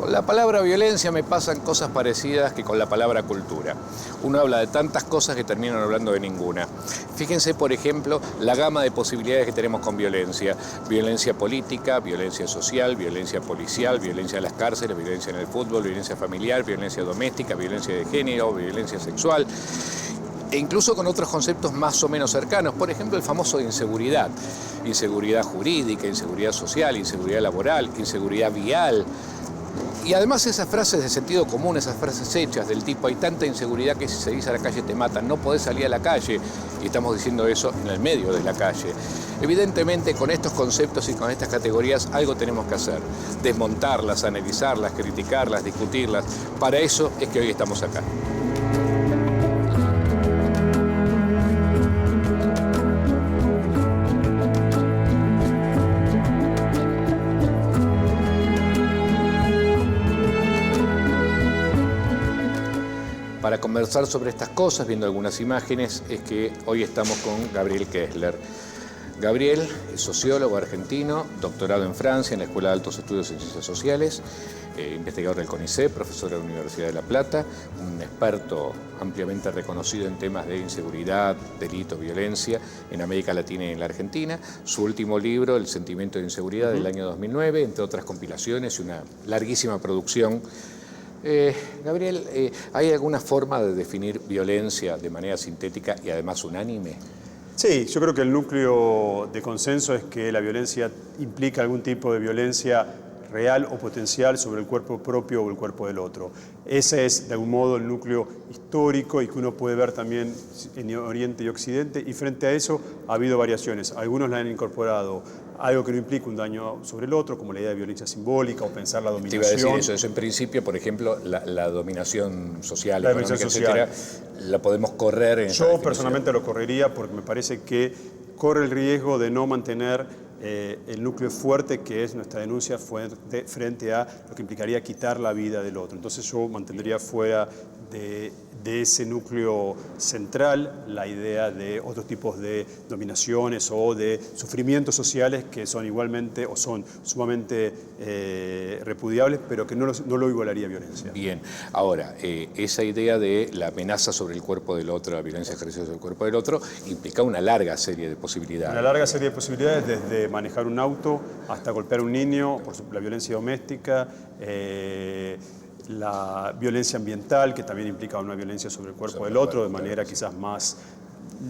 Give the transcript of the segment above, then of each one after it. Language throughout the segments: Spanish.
Con la palabra violencia me pasan cosas parecidas que con la palabra cultura. Uno habla de tantas cosas que terminan hablando de ninguna. Fíjense, por ejemplo, la gama de posibilidades que tenemos con violencia. Violencia política, violencia social, violencia policial, violencia en las cárceles, violencia en el fútbol, violencia familiar, violencia doméstica, violencia de género, violencia sexual. E incluso con otros conceptos más o menos cercanos. Por ejemplo, el famoso de inseguridad. Inseguridad jurídica, inseguridad social, inseguridad laboral, inseguridad vial. Y además esas frases de sentido común, esas frases hechas del tipo hay tanta inseguridad que si salís a la calle te matan, no podés salir a la calle, y estamos diciendo eso en el medio de la calle. Evidentemente con estos conceptos y con estas categorías algo tenemos que hacer, desmontarlas, analizarlas, criticarlas, discutirlas. Para eso es que hoy estamos acá. Para conversar sobre estas cosas, viendo algunas imágenes, es que hoy estamos con Gabriel Kessler. Gabriel es sociólogo argentino, doctorado en Francia en la Escuela de Altos Estudios en Ciencias Sociales, investigador del CONICET, profesor de la Universidad de La Plata, un experto ampliamente reconocido en temas de inseguridad, delito, violencia en América Latina y en la Argentina. Su último libro, El sentimiento de inseguridad, del año 2009, entre otras compilaciones y una larguísima producción. Gabriel, ¿hay alguna forma de definir violencia de manera sintética y además unánime? Sí, yo creo que el núcleo de consenso es que la violencia implica algún tipo de violencia real o potencial sobre el cuerpo propio o el cuerpo del otro. Ese es, de algún modo, el núcleo histórico y que uno puede ver también en Oriente y Occidente, y frente a eso ha habido variaciones. Algunos la han incorporado algo que no implica un daño sobre el otro, como la idea de violencia simbólica o pensar la dominación. Te iba a decir eso en principio, por ejemplo, la dominación social, la económica, dominación social, etcétera, la podemos correr en esa Yo definición. personalmente lo correría porque me parece que corre el riesgo de no mantener el núcleo fuerte que es nuestra denuncia frente a lo que implicaría quitar la vida del otro. Entonces yo mantendría fuera de ese núcleo central la idea de otros tipos de dominaciones o de sufrimientos sociales que son igualmente o son sumamente repudiables, pero que no lo igualaría a violencia. Bien, ahora, esa idea de la amenaza sobre el cuerpo del otro, la violencia ejercida sobre el cuerpo del otro, implica una larga serie de posibilidades. Una larga serie de posibilidades, desde manejar un auto hasta golpear a un niño, por la violencia doméstica, la violencia ambiental, que también implica una violencia sobre el cuerpo del otro, de manera quizás más,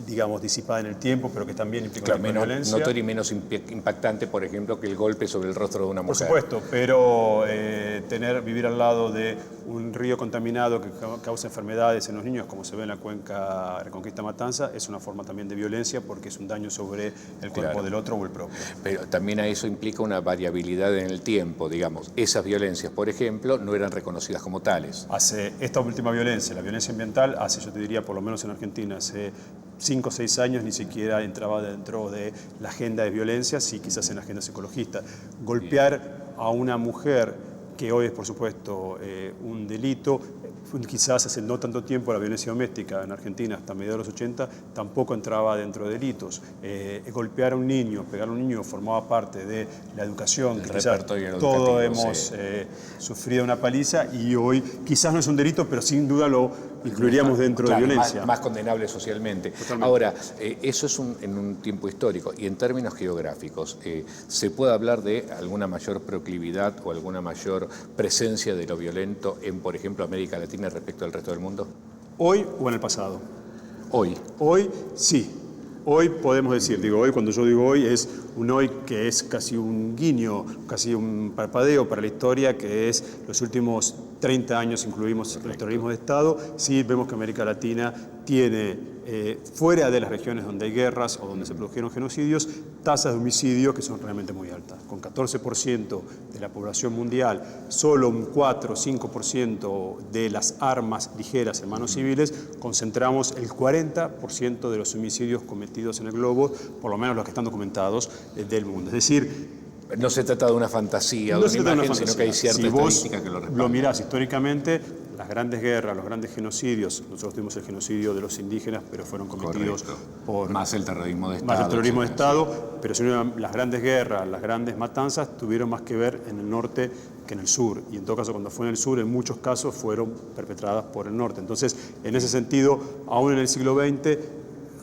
digamos, disipada en el tiempo, pero que también implica una violencia. Notoria y menos impactante, por ejemplo, que el golpe sobre el rostro de una mujer. Por supuesto, pero vivir al lado de un río contaminado que causa enfermedades en los niños, como se ve en la cuenca Reconquista Matanza, es una forma también de violencia porque es un daño sobre el cuerpo del otro o el propio. Pero también a eso implica una variabilidad en el tiempo, digamos. Esas violencias, por ejemplo, no eran reconocidas como tales. Hace esta última violencia, la violencia ambiental, yo te diría, por lo menos en Argentina, hace 5 o 6 años ni siquiera entraba dentro de la agenda de violencia, sí quizás en agendas ecologistas. Golpear a una mujer, que hoy es por supuesto un delito, quizás hace no tanto tiempo la violencia doméstica en Argentina, hasta mediados de los 80, tampoco entraba dentro de delitos. Golpear a un niño, pegar a un niño, formaba parte de la educación, que quizás todos hemos sufrido una paliza, y hoy quizás no es un delito, pero sin duda lo incluiríamos dentro de violencia. Más condenable socialmente. Totalmente. Ahora, eso es en un tiempo histórico, y en términos geográficos, ¿se puede hablar de alguna mayor proclividad o alguna mayor presencia de lo violento en, por ejemplo, América Latina respecto al resto del mundo? ¿Hoy o en el pasado? Hoy. Hoy sí. Hoy podemos decir, hoy, cuando yo digo hoy, es un hoy que es casi un guiño, casi un parpadeo para la historia, que es los últimos 30 años, incluimos el terrorismo de Estado. Sí vemos que América Latina tiene, fuera de las regiones donde hay guerras o donde se produjeron genocidios, tasas de homicidio que son realmente muy altas. Con 14% de la población mundial, solo un 4 o 5% de las armas ligeras en manos civiles, concentramos el 40% de los homicidios cometidos en el globo, por lo menos los que están documentados, del mundo. Es decir, no se trata de una fantasía o de una imagen, sino que hay cierta estadística que lo respalda. Lo mirás históricamente, las grandes guerras, los grandes genocidios, nosotros tuvimos el genocidio de los indígenas, pero fueron cometidos por... Más el terrorismo de Estado. Más el terrorismo de Estado, pero si no, las grandes guerras, las grandes matanzas tuvieron más que ver en el norte que en el sur. Y en todo caso, cuando fue en el sur, en muchos casos fueron perpetradas por el norte. Entonces, en ese sentido, aún en el siglo XX,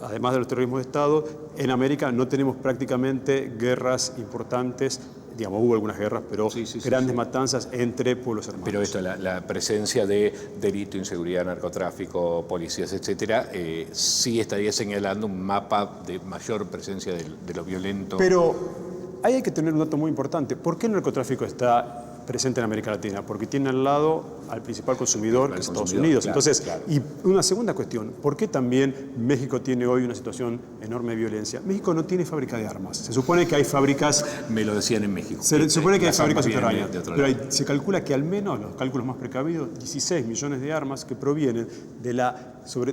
además de los terrorismos de Estado, en América no tenemos prácticamente guerras importantes. Digamos, hubo algunas guerras, pero grandes matanzas entre pueblos hermanos. Pero esto, la presencia de delito, inseguridad, narcotráfico, policías, etcétera, sí estaría señalando un mapa de mayor presencia de lo violento. Pero ahí hay que tener un dato muy importante. ¿Por qué el narcotráfico está presente en América Latina? Porque tiene al lado al principal consumidor, que es Estados Unidos. Claro, entonces, claro. Y una segunda cuestión, ¿por qué también México tiene hoy una situación enorme de violencia? México no tiene fábrica de armas. Se supone que hay fábricas... Me lo decían en México. Se supone que hay fábricas subterráneas, pero lado. se calcula que al menos, los cálculos más precavidos, 16 millones de armas que provienen de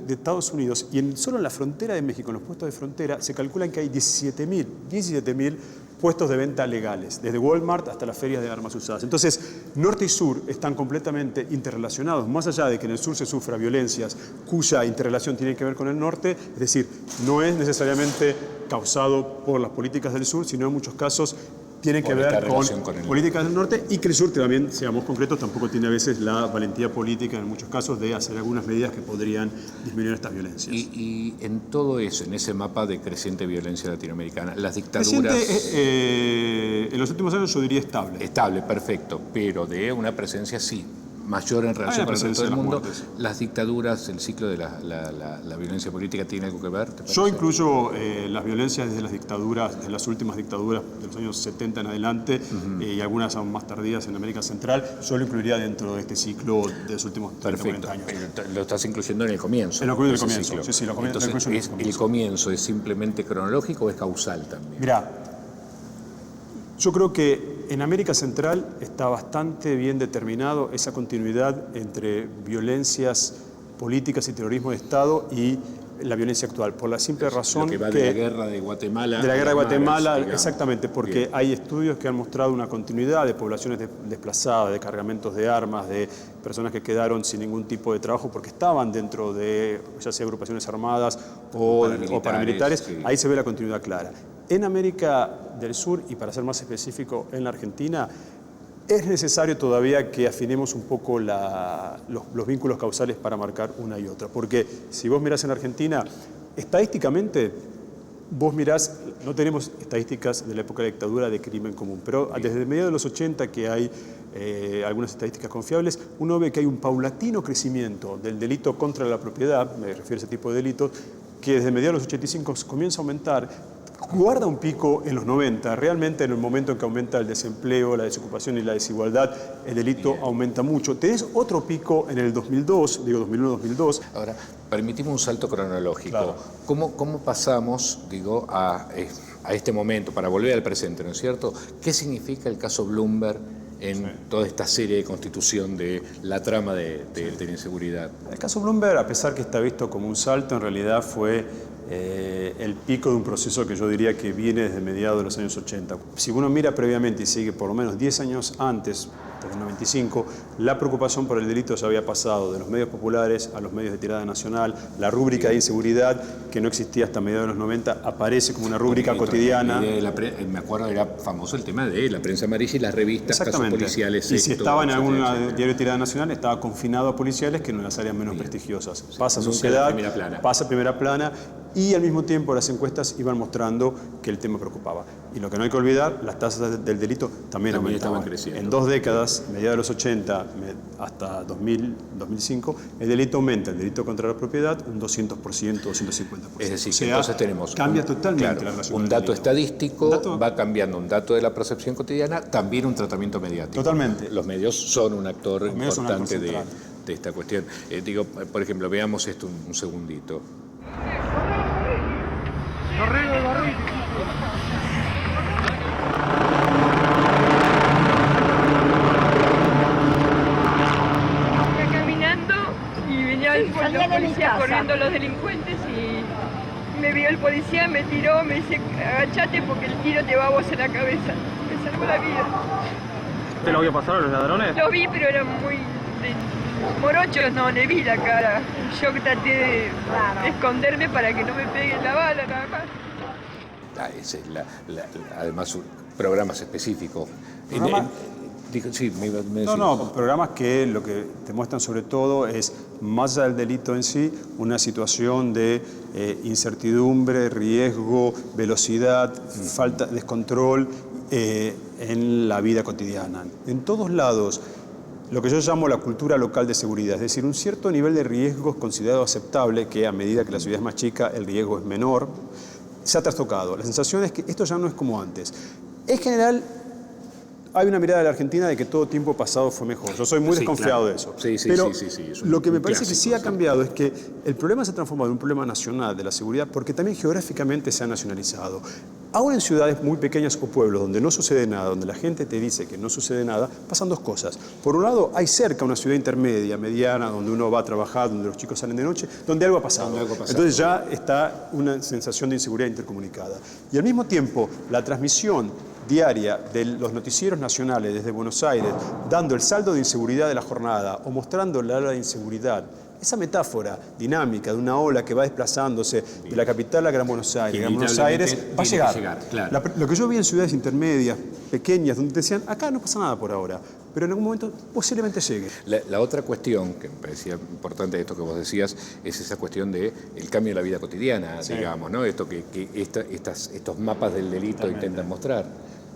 Estados Unidos, y solo en la frontera de México, en los puestos de frontera, se calculan que hay 17.000 puestos de venta legales, desde Walmart hasta las ferias de armas usadas. Entonces, norte y sur están completamente interrelacionados, más allá de que en el sur se sufra violencias cuya interrelación tiene que ver con el norte, es decir, no es necesariamente causado por las políticas del sur, sino en muchos casos tiene que ver con políticas del norte, y que el sur también, seamos concretos, tampoco tiene a veces la valentía política en muchos casos de hacer algunas medidas que podrían disminuir estas violencias. Y en todo eso, en ese mapa de creciente violencia latinoamericana, las dictaduras... En los últimos años yo diría estable. Estable, perfecto, pero de una presencia sí mayor en relación con el resto del mundo. Las dictaduras, el ciclo de la violencia política, ¿tiene algo que ver? Yo incluyo las violencias desde las dictaduras, de las últimas dictaduras de los años 70 en adelante, y algunas aún más tardías en América Central. Yo lo incluiría dentro de este ciclo de los últimos 30, 40 años. Lo estás incluyendo en el comienzo. En el comienzo. Sí, lo comienzo. Entonces, ¿el comienzo es simplemente cronológico o es causal también? Mirá, yo creo que en América Central está bastante bien determinado esa continuidad entre violencias políticas y terrorismo de Estado y la violencia actual, por la simple razón lo que va de la guerra de Guatemala. De la guerra de Guatemala, exactamente, porque hay estudios que han mostrado una continuidad de poblaciones desplazadas, de cargamentos de armas, de personas que quedaron sin ningún tipo de trabajo porque estaban dentro de, ya sea agrupaciones armadas o paramilitares. Sí. Ahí se ve la continuidad clara. En América del Sur, y para ser más específico, en la Argentina, es necesario todavía que afinemos un poco los vínculos causales para marcar una y otra. Porque si vos mirás en Argentina, estadísticamente, vos mirás, no tenemos estadísticas de la época de la dictadura de crimen común, pero desde mediados de los 80 que hay algunas estadísticas confiables, uno ve que hay un paulatino crecimiento del delito contra la propiedad, me refiero a ese tipo de delitos, que desde mediados de los 85 comienza a aumentar. Guarda un pico en los 90, realmente en el momento en que aumenta el desempleo, la desocupación y la desigualdad, el delito aumenta mucho. Tenés otro pico en el 2002, digo 2001-2002. Ahora, permitimos un salto cronológico. Claro. ¿Cómo pasamos, a este momento, para volver al presente, ¿no es cierto? ¿Qué significa el caso Bloomberg en toda esta serie de constitución de la trama de la inseguridad? El caso Bloomberg, a pesar que está visto como un salto, en realidad fue el pico de un proceso que yo diría que viene desde mediados de los años 80. Si uno mira previamente y sigue por lo menos 10 años antes, desde el 95, la preocupación por el delito ya había pasado de los medios populares a los medios de tirada nacional. La rúbrica de inseguridad, que no existía hasta mediados de los 90, aparece como una rúbrica cotidiana. Me acuerdo, era famoso el tema de la prensa amarilla y las revistas, casos policiales. Y si estaba en algún diario de tirada nacional, estaba confinado a policiales, que no en las áreas menos prestigiosas. Pasa a sociedad, pasa a primera plana, y al mismo tiempo las encuestas iban mostrando que el tema preocupaba. Y lo que no hay que olvidar, las tasas del delito también aumentaban. Creciendo. En 2 décadas, mediados de los 80 hasta 2005, el delito aumenta, el delito contra la propiedad, un 200%, 250%. Es decir, que entonces tenemos cambia totalmente la relación. Un dato estadístico va cambiando, un dato de la percepción cotidiana, también un tratamiento mediático. Totalmente. Los medios son un actor importante de esta cuestión. Por ejemplo, veamos esto un segundito. Caminando y venía el policía corriendo a los delincuentes y me vio el policía, me tiró, me dice agachate porque el tiro te va a vos en la cabeza. Me salvó la vida. ¿Te lo vio pasar a los ladrones? Lo vi, pero era muy Morochos no, le vi la cara. Yo traté de esconderme para que no me peguen la bala, nada más. Esa es además, programas específicos. Sí, programas que lo que te muestran sobre todo es, más allá del delito en sí, una situación de incertidumbre, riesgo, velocidad, falta de descontrol en la vida cotidiana. En todos lados, lo que yo llamo la cultura local de seguridad, es decir, un cierto nivel de riesgo es considerado aceptable, que a medida que la ciudad es más chica, el riesgo es menor, se ha trastocado. La sensación es que esto ya no es como antes. En general, hay una mirada de la Argentina de que todo tiempo pasado fue mejor. Yo soy muy desconfiado de eso. Pero lo que me parece que sí ha cambiado es que el problema se ha transformado en un problema nacional de la seguridad porque también geográficamente se ha nacionalizado. Aún en ciudades muy pequeñas o pueblos donde no sucede nada, donde la gente te dice que no sucede nada, pasan dos cosas. Por un lado, hay cerca una ciudad intermedia, mediana, donde uno va a trabajar, donde los chicos salen de noche, donde algo ha pasado. Entonces ya está una sensación de inseguridad intercomunicada. Y al mismo tiempo, la transmisión diaria de los noticieros nacionales desde Buenos Aires, dando el saldo de inseguridad de la jornada o mostrando la ola de inseguridad, esa metáfora dinámica de una ola que va desplazándose de la capital a la Gran Buenos Aires, Gran Buenos Aires va a llegar. Claro. Lo que yo vi en ciudades intermedias, pequeñas, donde decían, acá no pasa nada por ahora, pero en algún momento posiblemente llegue. La otra cuestión que me parecía importante de esto que vos decías es esa cuestión del cambio de la vida cotidiana, digamos, ¿no? Esto que estos mapas del delito intentan mostrar.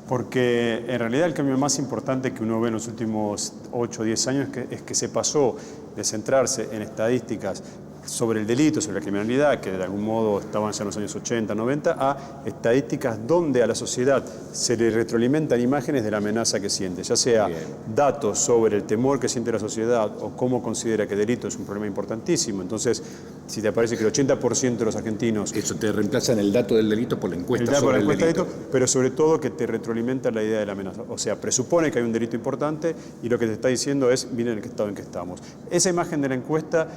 Porque en realidad el cambio más importante que uno ve en los últimos 8 o 10 años es que se pasó de centrarse en estadísticas sobre el delito, sobre la criminalidad, que de algún modo estaban ya en los años 80, 90, a estadísticas donde a la sociedad se le retroalimentan imágenes de la amenaza que siente, ya sea datos sobre el temor que siente la sociedad o cómo considera que el delito es un problema importantísimo. Entonces, si te parece que el 80% de los argentinos... Eso te reemplazan el dato del delito por la encuesta sobre el delito. Pero sobre todo que te retroalimenta la idea de la amenaza. O sea, presupone que hay un delito importante y lo que te está diciendo es, miren el estado en que estamos. Esa imagen de la encuesta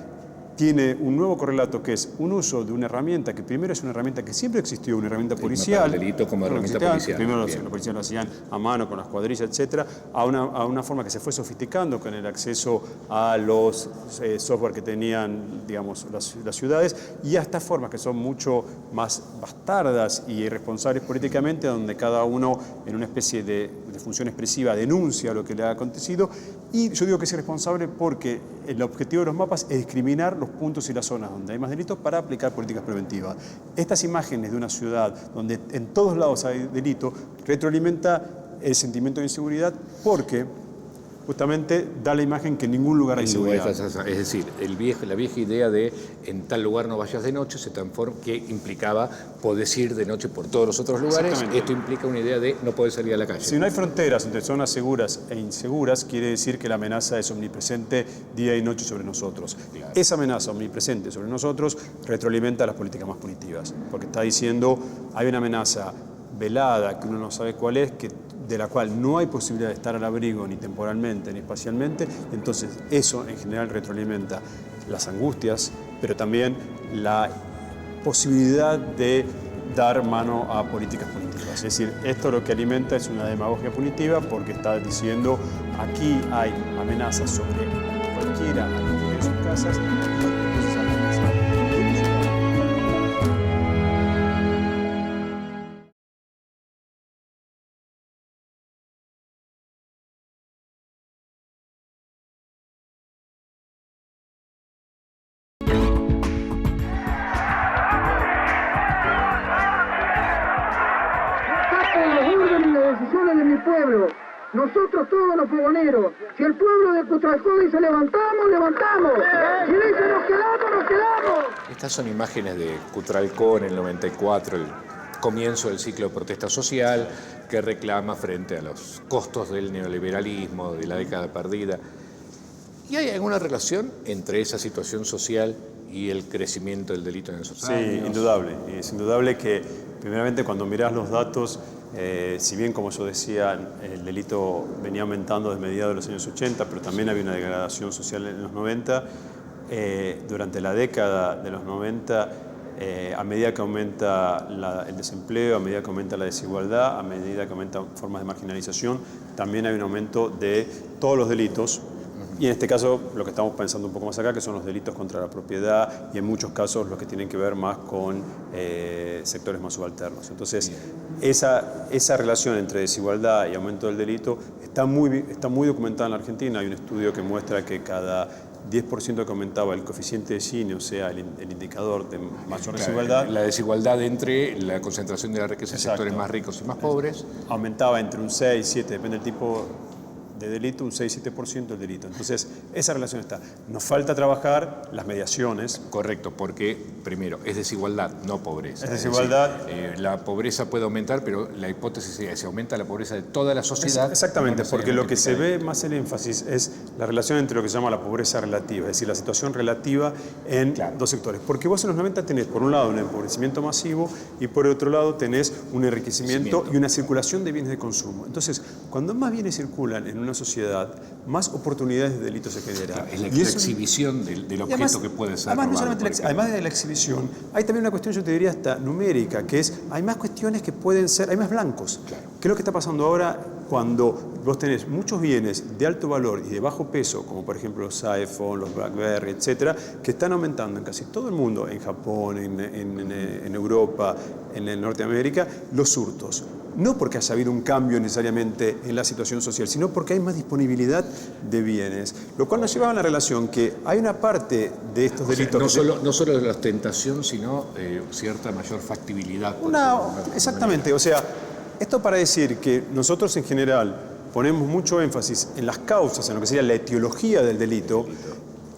tiene un nuevo correlato que es un uso de una herramienta que primero es una herramienta que siempre existió, una herramienta policial. El delito como herramienta policial. Primero los policías lo hacían a mano con las cuadrillas, etcétera, a una forma que se fue sofisticando con el acceso a los software que tenían, digamos, las ciudades, y a estas formas que son mucho más bastardas y irresponsables políticamente, donde cada uno en una especie de función expresiva denuncia lo que le ha acontecido. Y yo digo que es irresponsable porque el objetivo de los mapas es discriminar los puntos y las zonas donde hay más delitos para aplicar políticas preventivas. Estas imágenes de una ciudad donde en todos lados hay delito retroalimenta el sentimiento de inseguridad porque justamente da la imagen que en ningún lugar hay seguridad. Es decir, la vieja idea de en tal lugar no vayas de noche se transforma, que implicaba podés ir de noche por todos los otros lugares. Esto implica una idea de no podés salir a la calle. Si no hay fronteras entre zonas seguras e inseguras, quiere decir que la amenaza es omnipresente día y noche sobre nosotros. Claro. Esa amenaza omnipresente sobre nosotros retroalimenta las políticas más punitivas, porque está diciendo hay una amenaza velada que uno no sabe cuál es, de la cual no hay posibilidad de estar al abrigo ni temporalmente ni espacialmente. Entonces eso en general retroalimenta las angustias, pero también la posibilidad de dar mano a políticas punitivas. Es decir, esto lo que alimenta es una demagogia punitiva porque está diciendo aquí hay amenazas sobre cualquiera a que llegue a sus casas. De mi pueblo, nosotros todos los fogoneros, si el pueblo de Cutralcó dice levantamos, levantamos, si dice nos quedamos. Estas son imágenes de Cutralcó en el 94, el comienzo del ciclo de protesta social que reclama frente a los costos del neoliberalismo, de la década perdida. ¿Y hay alguna relación entre esa situación social y el crecimiento del delito en esos años? Sí, indudable. Es indudable que, primeramente, cuando mirás los datos, si bien, como yo decía, el delito venía aumentando desde mediados de los años 80, pero también había una degradación social en los 90, durante la década de los 90, a medida que aumenta el desempleo, a medida que aumenta la desigualdad, a medida que aumentan formas de marginalización, también hay un aumento de todos los delitos, Y en este caso, lo que estamos pensando un poco más acá, que son los delitos contra la propiedad y en muchos casos los que tienen que ver más con sectores más subalternos. Entonces, esa relación entre desigualdad y aumento del delito está muy documentada en la Argentina. Hay un estudio que muestra que cada 10% que aumentaba el coeficiente de Gini, o sea, el indicador de mayor desigualdad. La desigualdad entre la concentración de la riqueza en sectores más ricos y más pobres. Aumentaba entre un 6, 7, depende del tipo de delito, un 6-7% el delito. Entonces, esa relación está. Nos falta trabajar las mediaciones. Correcto, porque, primero, es desigualdad, no pobreza. Es desigualdad. Decir, la pobreza puede aumentar, pero la hipótesis es que se aumenta la pobreza de toda la sociedad. Exactamente, porque lo que se ve más el énfasis es la relación entre lo que se llama la pobreza relativa, es decir, la situación relativa en dos sectores. Porque vos en los 90 tenés, por un lado, un empobrecimiento masivo y por otro lado tenés un enriquecimiento y una circulación de bienes de consumo. Entonces, cuando más bienes circulan en una sociedad, más oportunidades de delito se generan. Claro, es la exhibición del objeto además, que puede ser además, robado, no solamente además de la exhibición, hay también una cuestión, yo te diría, hasta numérica, que es, hay más cuestiones que pueden ser, hay más blancos. Claro. ¿Qué es lo que está pasando ahora cuando vos tenés muchos bienes de alto valor y de bajo peso, como por ejemplo los iPhone, los BlackBerry, etcétera, que están aumentando en casi todo el mundo, en Japón, en Europa, en Norteamérica, los hurtos? No porque haya habido un cambio necesariamente en la situación social, sino porque hay más disponibilidad de bienes, lo cual nos lleva a la relación que hay una parte de estos delitos... No solo de la ostentación, sino cierta mayor factibilidad. Exactamente, o sea, esto para decir que nosotros en general ponemos mucho énfasis en las causas, en lo que sería la etiología del delito.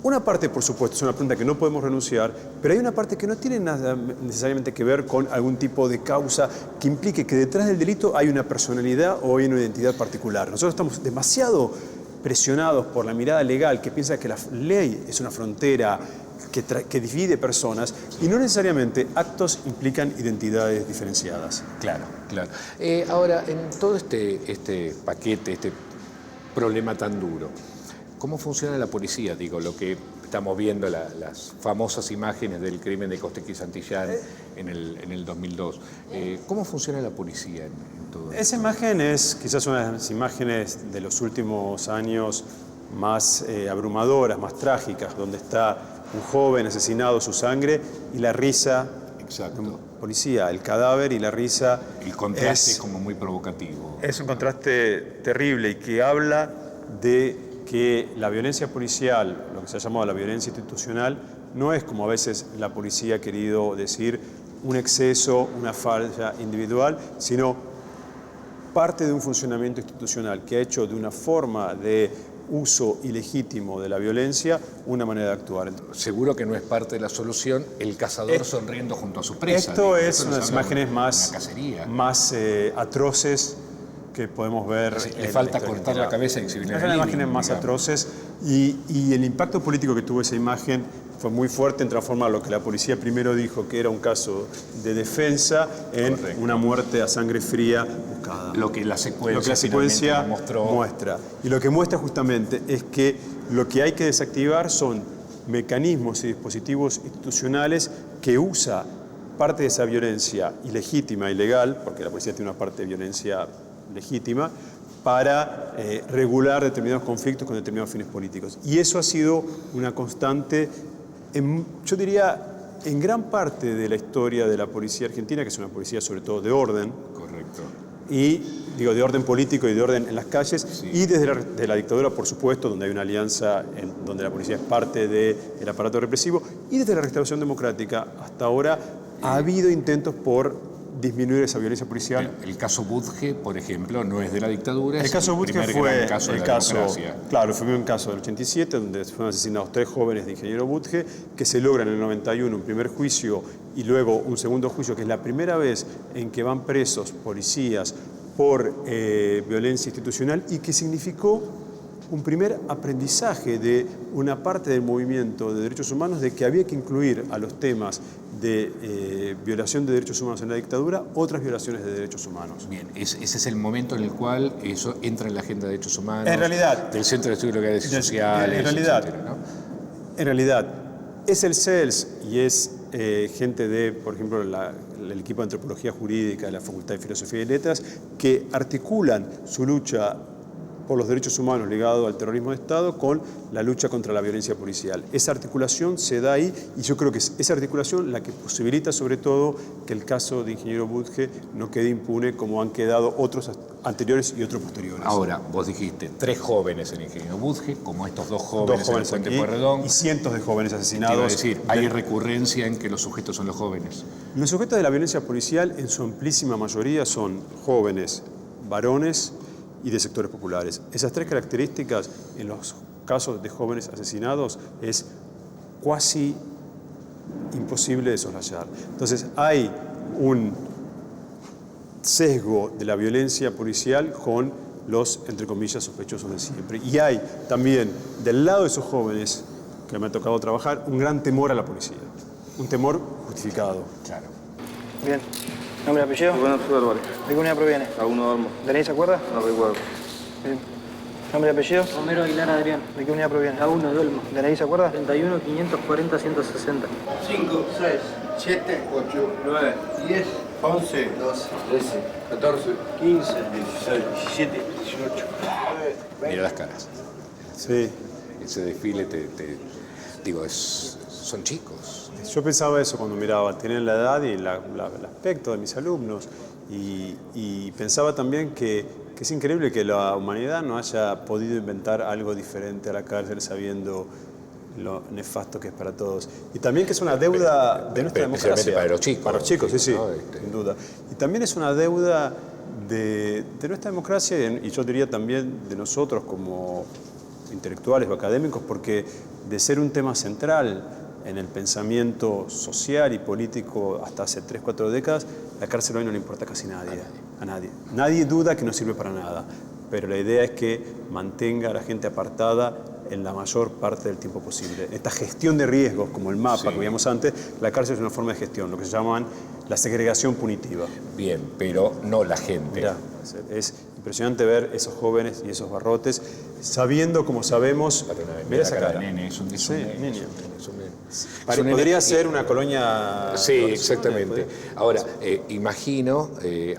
Una parte, por supuesto, es una pregunta que no podemos renunciar, pero hay una parte que no tiene nada necesariamente que ver con algún tipo de causa que implique que detrás del delito hay una personalidad o hay una identidad particular. Nosotros estamos demasiado presionados por la mirada legal que piensa que la ley es una frontera que divide personas y no necesariamente actos implican identidades diferenciadas. Claro, claro. Ahora, en todo este paquete, este problema tan duro, ¿cómo funciona la policía? Digo, lo que estamos viendo, las famosas imágenes del crimen de Costequi y Santillán en el 2002. ¿Cómo funciona la policía en todo esto? Esa imagen es quizás una de las imágenes de los últimos años más abrumadoras, más trágicas, donde está un joven asesinado, su sangre y la risa. Exacto. De un policía, el cadáver y la risa. El contraste es como muy provocativo. Es un contraste terrible y que habla de que la violencia policial, lo que se ha llamado la violencia institucional, no es, como a veces la policía ha querido decir, un exceso, una falla individual, sino parte de un funcionamiento institucional que ha hecho de una forma de uso ilegítimo de la violencia una manera de actuar. Seguro que no es parte de la solución el cazador sonriendo junto a su presa. Esto es una de las imágenes más atroces que podemos ver. Le falta cortar la cabeza y exhibir en las imágenes más atroces y el impacto político que tuvo esa imagen fue muy fuerte en transformar lo que la policía primero dijo que era un caso de defensa en una muerte a sangre fría buscada. Lo que la secuencia muestra. Y lo que muestra justamente es que lo que hay que desactivar son mecanismos y dispositivos institucionales que usa parte de esa violencia ilegítima, ilegal, porque la policía tiene una parte de violencia legítima, para regular determinados conflictos con determinados fines políticos. Y eso ha sido una constante, yo diría, en gran parte de la historia de la policía argentina, que es una policía sobre todo de orden. Correcto. Y digo, de orden político y de orden en las calles, sí. Y desde la dictadura, por supuesto, donde hay una alianza, donde la policía es parte del aparato represivo, y desde la restauración democrática hasta ahora ha habido intentos por disminuir esa violencia policial. El caso Budge, por ejemplo, no es de la dictadura. El caso Budge fue el caso, claro, fue un caso del 87, donde fueron asesinados 3 jóvenes de ingeniero Budge, que se logra en el 91 un primer juicio y luego un segundo juicio, que es la primera vez en que van presos policías por violencia institucional y que significó un primer aprendizaje de una parte del movimiento de derechos humanos de que había que incluir a los temas de violación de derechos humanos en la dictadura otras violaciones de derechos humanos. Bien, ese es el momento en el cual eso entra en la agenda de derechos humanos. En realidad. Del Centro de Estudios Legales y Sociales. En realidad, es el CELS y es gente de, por ejemplo, el equipo de Antropología Jurídica de la Facultad de Filosofía y Letras, que articulan su lucha por los derechos humanos ligado al terrorismo de Estado con la lucha contra la violencia policial. Esa articulación se da ahí y yo creo que es esa articulación la que posibilita sobre todo que el caso de Ingeniero Budge no quede impune como han quedado otros anteriores y otros posteriores. Ahora, vos dijiste 3 jóvenes en Ingeniero Budge, como estos 2 jóvenes en el Puente Pueyrredón. Y cientos de jóvenes asesinados. Te iba a decir, ¿hay recurrencia en que los sujetos son los jóvenes? Los sujetos de la violencia policial en su amplísima mayoría son jóvenes, varones y de sectores populares. Esas 3 características en los casos de jóvenes asesinados es casi imposible de soslayar. Entonces hay un sesgo de la violencia policial con los, entre comillas, sospechosos de siempre. Y hay también, del lado de esos jóvenes que me ha tocado trabajar, un gran temor a la policía. Un temor justificado. Claro. Bien. ¿Nombre y apellido? Bueno, soy Álvarez. ¿De qué unidad proviene? Aún no duermo. ¿DNI se acuerda? No recuerdo. Bien. ¿Nombre y apellido? Romero Aguilar Adrián. ¿De qué unidad proviene? La 1 de Olmo. ¿DNI se acuerda? 31 540 160. 5, 6, 7, 8, 9, 10, 11, 12, 13, 14, 15, 16, 17, 18. Mira las caras. Sí. Ese desfile son chicos. Yo pensaba eso cuando miraba, tienen la edad y el aspecto de mis alumnos y pensaba también que es increíble que la humanidad no haya podido inventar algo diferente a la cárcel sabiendo lo nefasto que es para todos. Y también que es una deuda de nuestra democracia. Para los chicos. Para los chicos, sí, ¿no? sin duda. Y también es una deuda de nuestra democracia y yo diría también de nosotros como intelectuales o académicos, porque de ser un tema central en el pensamiento social y político hasta hace 3, 4 décadas, la cárcel hoy no le importa casi a nadie. Nadie duda que no sirve para nada, pero la idea es que mantenga a la gente apartada en la mayor parte del tiempo posible. Esta gestión de riesgos, como el mapa que veíamos antes, la cárcel es una forma de gestión, lo que se llaman la segregación punitiva. Bien, pero no la gente. Mirá, es impresionante ver esos jóvenes y esos barrotes, sabiendo como sabemos... Mira esa cara. Nene, es un Sí, niño. Es un Podría nene. ser una colonia... Sí, exactamente. Ahora, imagino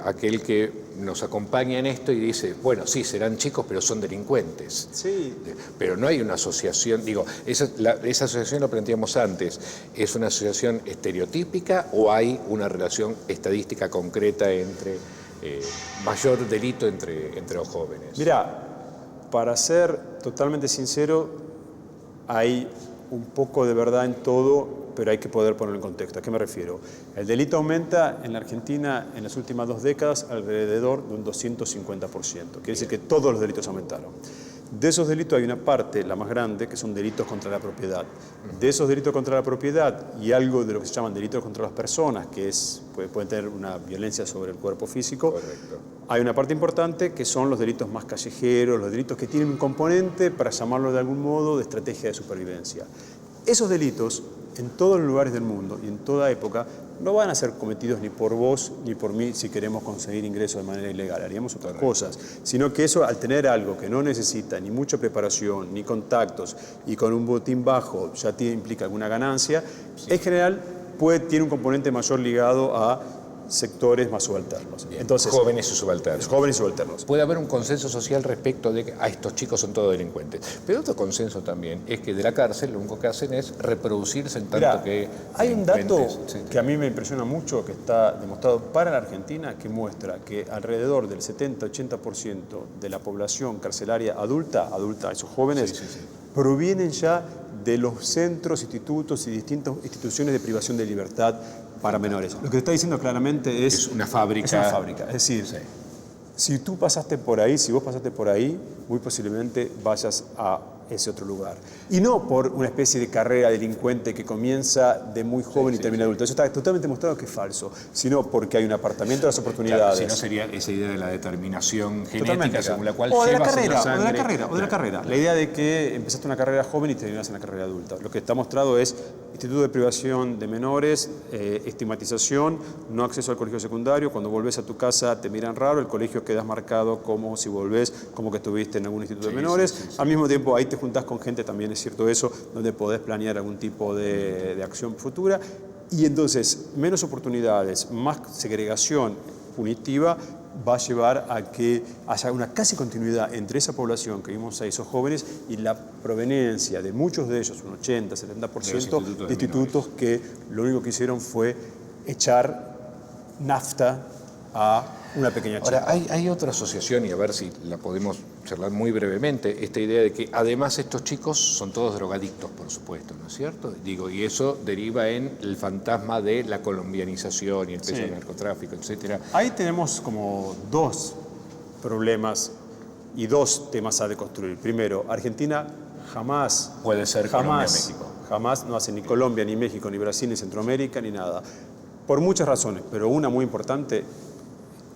aquel que nos acompaña en esto y dice, bueno, sí, serán chicos, pero son delincuentes. Sí. Pero no hay una asociación, esa asociación lo planteamos antes, ¿es una asociación estereotípica o hay una relación estadística concreta entre mayor delito entre los jóvenes? Mira, para ser totalmente sincero, hay un poco de verdad en todo, pero hay que poder ponerlo en contexto. ¿A qué me refiero? El delito aumenta en la Argentina en las últimas 2 décadas alrededor de un 250%. Quiere decir que todos los delitos aumentaron. De esos delitos hay una parte, la más grande, que son delitos contra la propiedad. De esos delitos contra la propiedad y algo de lo que se llaman delitos contra las personas, que pueden tener una violencia sobre el cuerpo físico, Correcto. hay una parte importante que son los delitos más callejeros, los delitos que tienen un componente, para llamarlo de algún modo, de estrategia de supervivencia. Esos delitos, en todos los lugares del mundo y en toda época, no van a ser cometidos ni por vos ni por mí si queremos conseguir ingresos de manera ilegal, haríamos otras cosas, sino que eso, al tener algo que no necesita ni mucha preparación, ni contactos, y con un botín bajo ya implica alguna ganancia, en general tiene un componente mayor ligado a sectores más subalternos. Bien, Entonces, jóvenes y subalternos. Jóvenes y subalternos. Puede haber un consenso social respecto de que estos chicos son todos delincuentes. Pero otro consenso también es que de la cárcel lo único que hacen es reproducirse en tanto Mirá, que... hay un dato delincuentes, que a mí me impresiona mucho, que está demostrado para la Argentina, que muestra que alrededor del 70-80% de la población carcelaria adulta, esos jóvenes, provienen ya de los centros, institutos y distintas instituciones de privación de libertad para menores. Lo que te está diciendo claramente Es una fábrica. Es una fábrica. Es decir, si tú pasaste por ahí, si vos pasaste por ahí, muy posiblemente vayas a ese otro lugar. Y no por una especie de carrera delincuente que comienza de muy joven y termina adulto. Eso está totalmente mostrado que es falso, sino porque hay un apartamiento de las oportunidades. Claro, si no sería esa idea de la determinación genética según la cual o de la llevas carrera, en la sangre. o de la carrera. La idea de que empezaste una carrera joven y terminas en la carrera adulta. Lo que está mostrado es instituto de privación de menores, estigmatización, no acceso al colegio secundario. Cuando volvés a tu casa te miran raro, el colegio quedas marcado como si volvés, como que estuviste en algún instituto de menores. Al mismo tiempo ahí te juntás con gente, también es cierto eso, donde podés planear algún tipo de acción futura. Y entonces, menos oportunidades, más segregación punitiva, va a llevar a que haya una casi continuidad entre esa población que vimos ahí, esos jóvenes, y la proveniencia de muchos de ellos, un 80, 70% de institutos que lo único que hicieron fue echar nafta a una pequeña chica. Ahora, hay otra asociación, y a ver si la podemos charlar muy brevemente, esta idea de que además estos chicos son todos drogadictos, por supuesto, ¿no es cierto? Digo, y eso deriva en el fantasma de la colombianización y el peso del narcotráfico, etcétera. Ahí tenemos como dos problemas y dos temas a deconstruir. Primero, Argentina jamás Puede ser Colombia-México. jamás no hace ni Colombia, ni México, ni Brasil, ni Centroamérica, ni nada. Por muchas razones, pero una muy importante,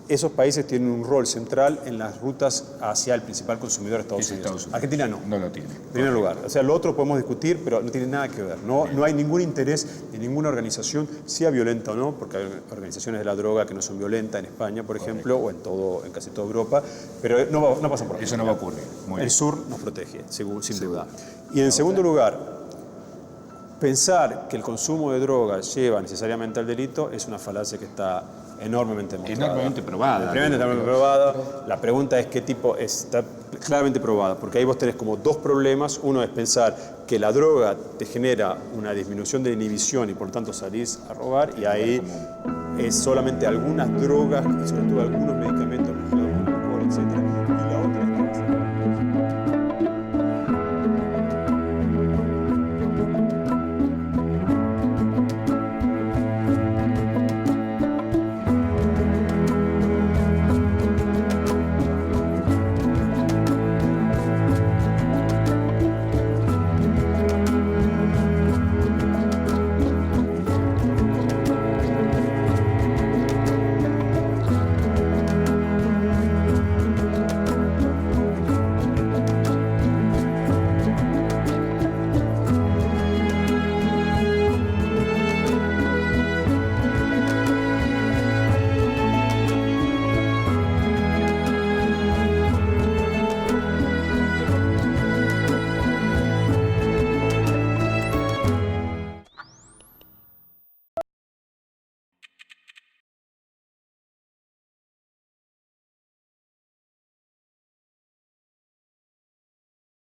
esos países tienen un rol central en las rutas hacia el principal consumidor de Estados Unidos. Argentina no. No lo tiene. En primer lugar. O sea, lo otro podemos discutir, pero no tiene nada que ver. No hay ningún interés de ninguna organización, sea violenta o no, porque hay organizaciones de la droga que no son violentas en España, por ejemplo, o en casi toda Europa, pero no pasan por ahí. Eso no va a ocurrir. Muy bien. El sur nos protege, sin duda. Y en segundo lugar, pensar que el consumo de drogas lleva necesariamente al delito es una falacia que está enormemente demostrada. Enormemente probada. Enormemente probada. La pregunta es qué tipo está claramente probada, porque ahí vos tenés como dos problemas. Uno es pensar que la droga te genera una disminución de la inhibición y por lo tanto salís a robar, y ahí es solamente algunas drogas y sobre todo algunos medicamentos